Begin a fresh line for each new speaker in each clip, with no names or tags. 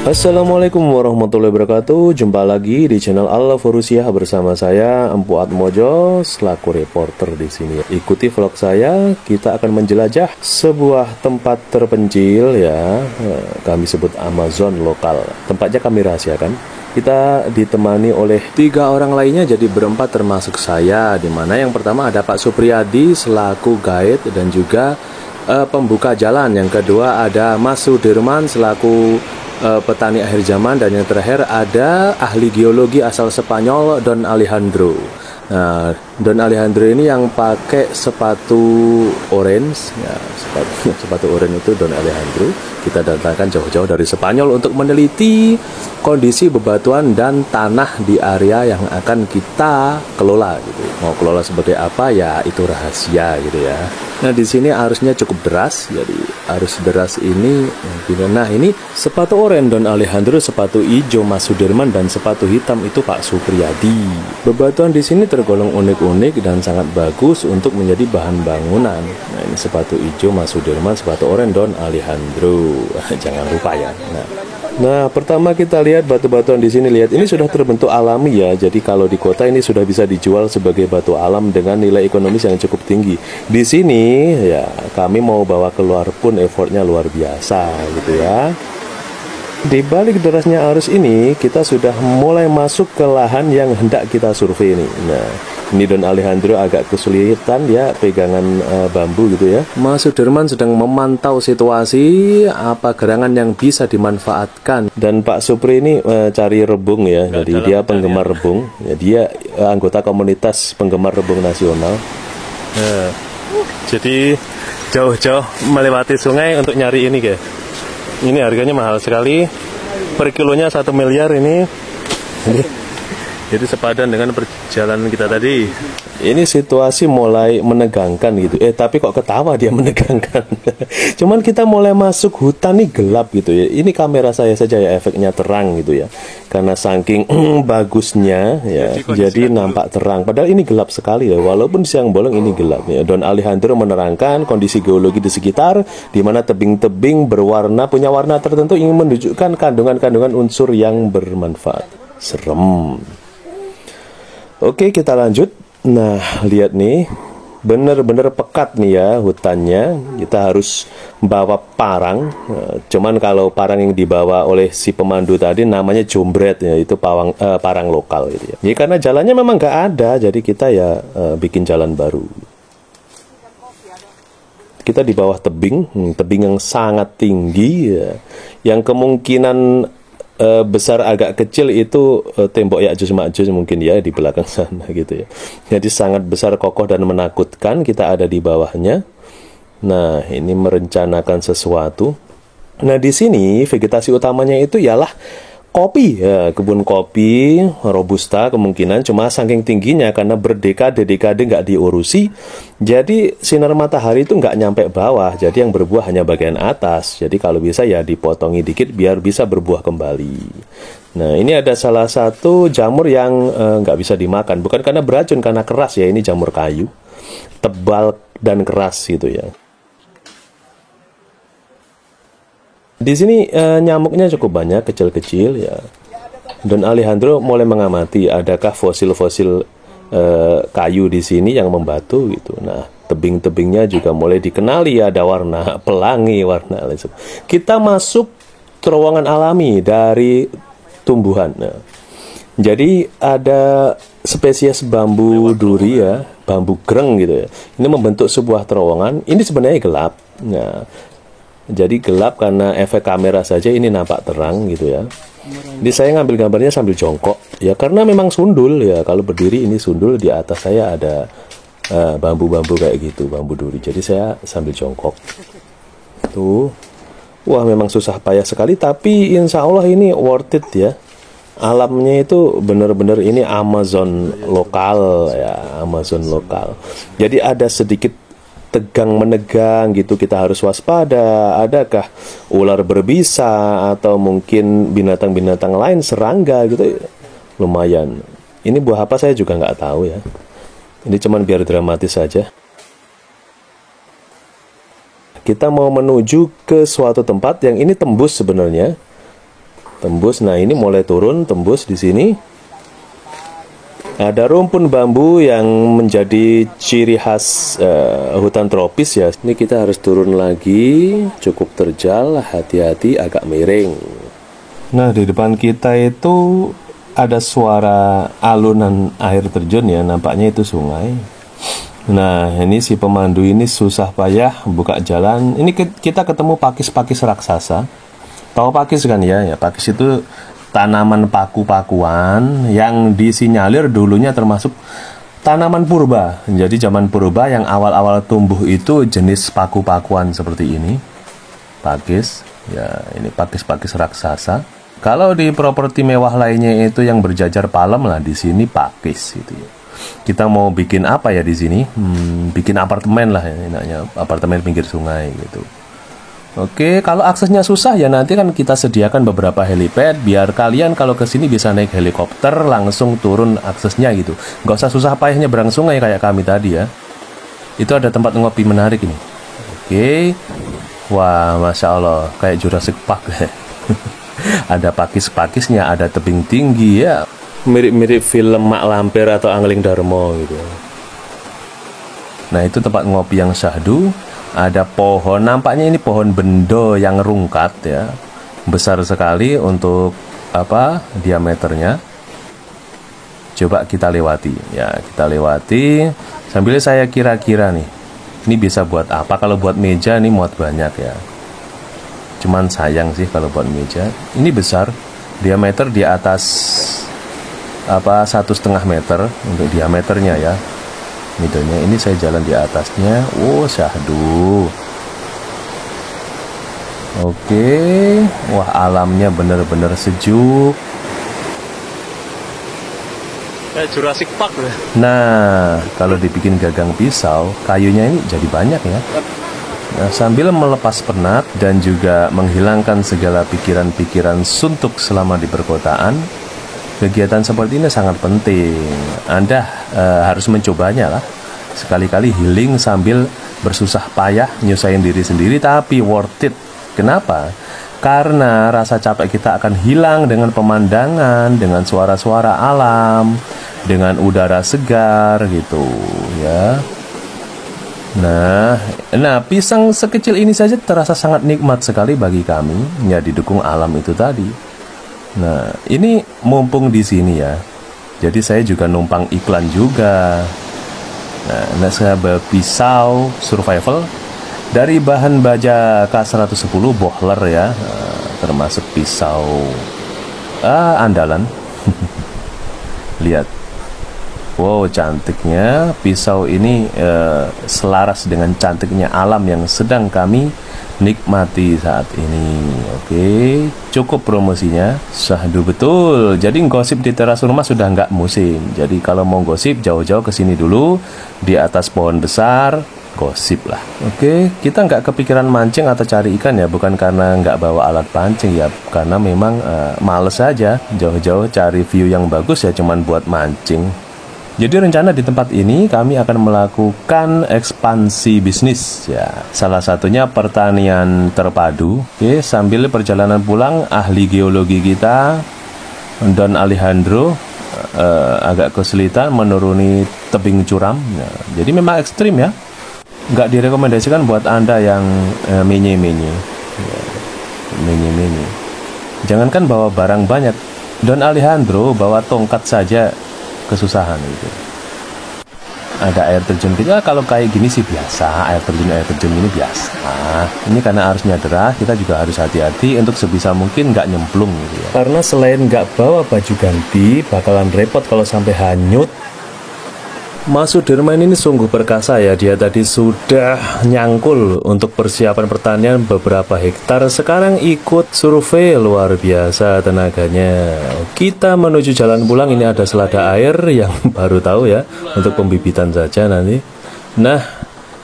Assalamualaikum warahmatullahi wabarakatuh. Jumpa lagi di channel Al-Furusiah bersama saya Empu Atmojo selaku reporter di sini. Ikuti vlog saya. Kita akan menjelajah sebuah tempat terpencil ya. Kami sebut Amazon lokal. Tempatnya kami rahasiakan. Kita ditemani oleh 3 orang lainnya, jadi berempat termasuk saya. Dimana yang pertama ada Pak Supriyadi selaku guide dan juga pembuka jalan. Yang kedua ada Mas Sudirman selaku petani akhir zaman, dan yang terakhir ada ahli geologi asal Spanyol Don Alejandro. Nah, Don Alejandro ini yang pakai sepatu orange ya, sepatu orange itu Don Alejandro. Kita datangkan jauh-jauh dari Spanyol untuk meneliti kondisi bebatuan dan tanah di area yang akan kita kelola gitu. Mau kelola sebagai apa ya itu rahasia gitu ya. Nah, di sini arusnya cukup deras, jadi arus deras ini. Nah, ini sepatu oranye Don Alejandro, sepatu hijau Mas Sudirman, dan sepatu hitam itu Pak Supriyadi. Bebatuan di sini tergolong unik-unik dan sangat bagus untuk menjadi bahan bangunan. Nah, ini sepatu hijau Mas Sudirman, sepatu oranye Don Alejandro. Jangan lupa ya. Nah, pertama kita lihat batu-batuan di sini. Lihat, ini sudah terbentuk alami ya. Jadi kalau di kota ini sudah bisa dijual sebagai batu alam dengan nilai ekonomis yang cukup tinggi. Di sini ya kami mau bawa keluar pun effortnya luar biasa gitu ya. Di balik derasnya arus ini, kita sudah mulai masuk ke lahan yang hendak kita survei ini. Nah, ini Don Alejandro agak kesulitan ya pegangan bambu gitu ya. Mas Sudirman sedang memantau situasi apa gerangan yang bisa dimanfaatkan, dan Pak Supri ini cari rebung ya. Jadi dia penggemar rebung. Ya, dia anggota komunitas penggemar rebung nasional. Nah, jadi jauh-jauh melewati sungai untuk nyari ini guys. Ini harganya mahal sekali, per kilonya 1 miliar ini. Jadi sepadan dengan perjalanan kita tadi. Ini situasi mulai menegangkan gitu. Tapi kok ketawa dia menegangkan. Cuman kita mulai masuk hutan nih gelap gitu ya. Ini kamera saya saja ya efeknya terang gitu ya. Karena saking bagusnya ya, jadi nampak terang. Padahal ini gelap sekali ya. Walaupun siang bolong ini gelap ya. Don Alejandro menerangkan kondisi geologi di sekitar, di mana tebing-tebing berwarna, punya warna tertentu, ingin menunjukkan kandungan-kandungan unsur yang bermanfaat. Serem. Oke, kita lanjut. Nah, lihat nih, bener-bener pekat nih ya hutannya. Kita harus bawa parang. Cuman kalau parang yang dibawa oleh si pemandu tadi namanya jombret ya, itu parang lokal gitu ya. Ya karena jalannya memang nggak ada, jadi kita ya bikin jalan baru. Kita di bawah tebing, tebing yang sangat tinggi ya, yang kemungkinan besar agak kecil itu tembok Ya'juj Ma'juj mungkin ya di belakang sana gitu ya. Jadi sangat besar, kokoh dan menakutkan. Kita ada di bawahnya. Nah, ini merencanakan sesuatu. Nah, di sini vegetasi utamanya itu ialah kopi ya, kebun kopi robusta kemungkinan, cuma saking tingginya karena berdekade-dekade nggak diurusi, jadi sinar matahari itu nggak nyampe bawah, jadi yang berbuah hanya bagian atas. Jadi kalau bisa ya dipotongi dikit biar bisa berbuah kembali. Nah, ini ada salah satu jamur yang nggak bisa dimakan, bukan karena beracun, karena keras ya. Ini jamur kayu, tebal dan keras gitu ya. Di sini nyamuknya cukup banyak, kecil-kecil ya. Don Alejandro mulai mengamati adakah fosil-fosil kayu di sini yang membatu gitu. Nah, tebing-tebingnya juga mulai dikenali, ada warna pelangi, warna lain. Kita masuk terowongan alami dari tumbuhan. Nah, jadi ada spesies bambu duri ya, bambu greng gitu ya. Ini membentuk sebuah terowongan. Ini sebenarnya gelap. Nah, jadi gelap karena efek kamera saja, ini nampak terang gitu ya. Jadi saya ngambil gambarnya sambil jongkok ya, karena memang sundul ya. Kalau berdiri ini sundul, di atas saya ada bambu-bambu kayak gitu, bambu duri. Jadi saya sambil jongkok. Tuh. Wah, memang susah payah sekali, tapi insya Allah ini worth it ya. Alamnya itu benar-benar ini Amazon lokal ya, Amazon lokal. Jadi ada sedikit tegang menegang gitu, kita harus waspada. Adakah ular berbisa atau mungkin binatang-binatang lain, serangga gitu. Lumayan. Ini buah apa saya juga nggak tahu ya. Ini cuman biar dramatis saja. Kita mau menuju ke suatu tempat yang ini tembus sebenarnya. tembus. Nah, ini mulai turun tembus di sini. Ada rumpun bambu yang menjadi ciri khas hutan tropis ya. Ini kita harus turun lagi, cukup terjal, hati-hati agak miring. Nah, di depan kita itu ada suara alunan air terjun ya, nampaknya itu sungai. Nah, ini si pemandu ini susah payah buka jalan. Ini kita ketemu pakis-pakis raksasa. Tahu pakis kan ya? Ya, pakis itu tanaman paku-pakuan yang disinyalir dulunya termasuk tanaman purba. Jadi zaman purba yang awal-awal tumbuh itu jenis paku-pakuan seperti ini. Pakis, ya ini pakis-pakis raksasa. Kalau di properti mewah lainnya itu yang berjajar palem lah, di sini pakis gitu ya. Kita mau bikin apa ya di sini? Bikin apartemen lah ya, enaknya apartemen pinggir sungai gitu. Oke, kalau aksesnya susah ya nanti kan kita sediakan beberapa helipad biar kalian kalau ke sini bisa naik helikopter langsung turun aksesnya gitu. Nggak usah susah payah nyebrang sungai kayak kami tadi ya. Itu ada tempat ngopi menarik ini. Oke, wah masya Allah kayak Jurassic Park. Ada pakis-pakisnya, ada tebing tinggi ya. Mirip-mirip film Mak Lampir atau Angling Darmo gitu. Nah itu tempat ngopi yang syahdu. Ada pohon, nampaknya ini pohon bendo yang rungkat ya, besar sekali untuk apa diameternya. Coba kita lewati ya, kita lewati sambil saya kira-kira nih, ini bisa buat apa? Kalau buat meja nih muat banyak ya, cuman sayang sih kalau buat meja. Ini besar, diameter di atas apa 1,5 meter untuk diameternya ya. Midonya ini saya jalan di atasnya. Oh syahdu. Oke. Wah alamnya bener-bener sejuk. Kayak Jurassic Park ya. Nah kalau dibikin gagang pisau, kayunya ini jadi banyak ya. Nah, sambil melepas penat dan juga menghilangkan segala pikiran-pikiran suntuk selama di perkotaan, kegiatan seperti ini sangat penting. Anda harus mencobanya lah. Sekali-kali healing sambil bersusah payah nyusahin diri sendiri, tapi worth it. Kenapa? Karena rasa capek kita akan hilang dengan pemandangan, dengan suara-suara alam, dengan udara segar gitu ya. Nah, pisang sekecil ini saja terasa sangat nikmat sekali bagi kami, ya didukung alam itu tadi. Nah, ini mumpung di sini ya. Jadi saya juga numpang iklan juga. Nah, saya bawa pisau survival dari bahan baja K110 Bohler ya, termasuk pisau andalan. Lihat. Wow, cantiknya pisau ini selaras dengan cantiknya alam yang sedang kami nikmati saat ini. Oke, cukup promosinya. Syahdu betul. Jadi gosip di teras rumah sudah nggak musim. Jadi kalau mau gosip jauh-jauh ke sini dulu, di atas pohon besar gosip lah. Oke, kita nggak kepikiran mancing atau cari ikan ya, bukan karena nggak bawa alat pancing ya, karena memang males aja jauh-jauh cari view yang bagus ya, cuman buat mancing. Jadi rencana di tempat ini kami akan melakukan ekspansi bisnis ya. Salah satunya pertanian terpadu. Oke, sambil perjalanan pulang ahli geologi kita Don Alejandro agak kesulitan menuruni tebing curam. Ya, jadi memang ekstrim ya. Nggak direkomendasikan buat Anda yang menye-menye. Ya, menye-menye. Jangankan bawa barang banyak. Don Alejandro bawa tongkat saja kesusahan itu. Ada air terjun kita kalau kayak gini sih biasa, air terjun ini biasa. Ini karena arusnya deras, kita juga harus hati-hati untuk sebisa mungkin nggak nyemplung gitu ya. Karena selain nggak bawa baju ganti, bakalan repot kalau sampai hanyut. Mas Sudirman ini sungguh perkasa ya, dia tadi sudah nyangkul untuk persiapan pertanian beberapa hektar, sekarang ikut survei, luar biasa tenaganya. Kita menuju jalan pulang, ini ada selada air yang baru tahu ya, untuk pembibitan saja nanti. Nah,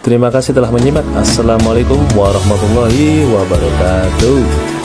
terima kasih telah menyimak. Assalamualaikum warahmatullahi wabarakatuh.